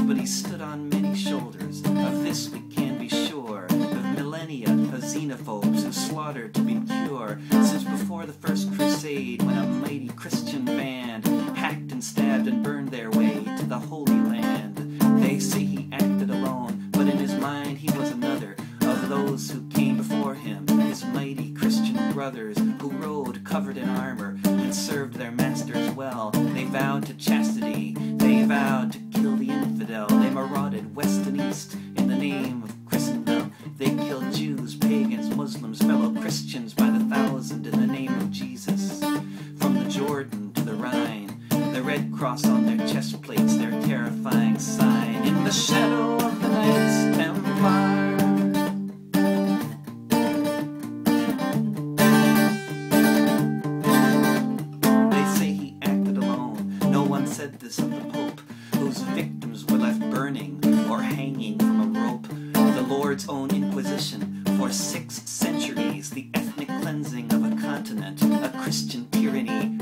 but he stood on many shoulders. Of this we can be sure, of millenia of xenophobes who slaughtered to be pure, since before the First Crusade, when a mighty Christian band hacked and stabbed and burned their way to the Holy Land. They say he acted alone, but in his mind he was another of those who came before him, his mighty Christian brothers, who rode covered in armor and served their masters well. They vowed to chastity, they vowed to kill the infidel. They marauded west and east in the name of Christendom. They killed Jews, pagans, Muslims, fellow Christians by the thousand in the name of Jesus. From the Jordan to the Rhine, the red cross on their chest plates, their terrifying sign. In the shadow of the Knights Templar, said this of the Pope, whose victims were left burning or hanging from a rope. The Lord's own Inquisition for 6 centuries, the ethnic cleansing of a continent, a Christian tyranny.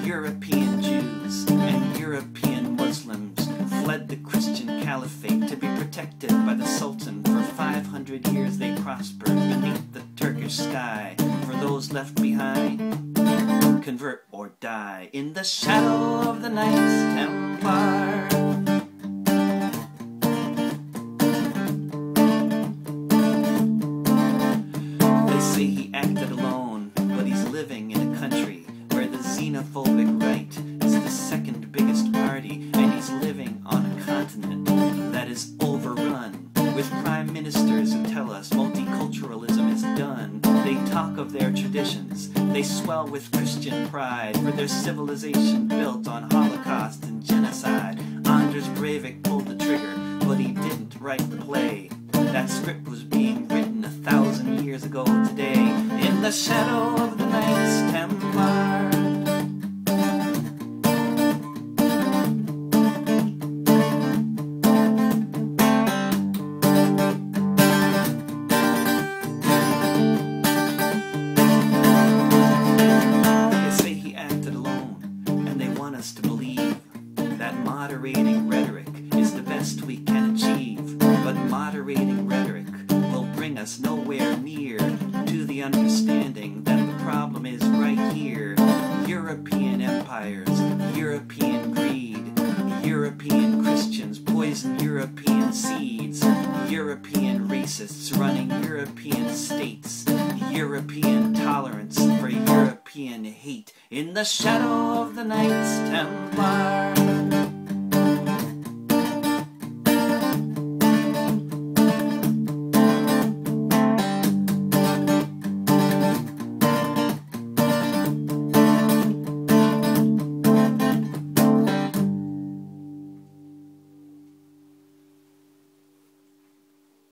European Jews and European Muslims fled the Christian caliphate to be protected by the Sultan. For 500 years they prospered beneath the Turkish sky. For those left behind, convert or die. In the shadow of the Knights Templar, they say he acted alone, but he's living in a country where the xenophobic right is the second biggest party, and he's living on a continent that is overrun with prime ministers who tell us multiculturalism is done. They talk of their traditions, they swell with Christian pride, for their civilization built on Holocaust and genocide. Anders Breivik pulled the trigger, but he didn't write the play. That script was being written 1,000 years ago today. In the shadow of the Knights Templar, to believe that moderating rhetoric is the best we can achieve, but moderating rhetoric will bring us nowhere near to the understanding that the problem is right here. European empires, European greed, European Christians poison European seeds, European racists running European states, European tolerance for European hate. In the shadow of the Knights Templar,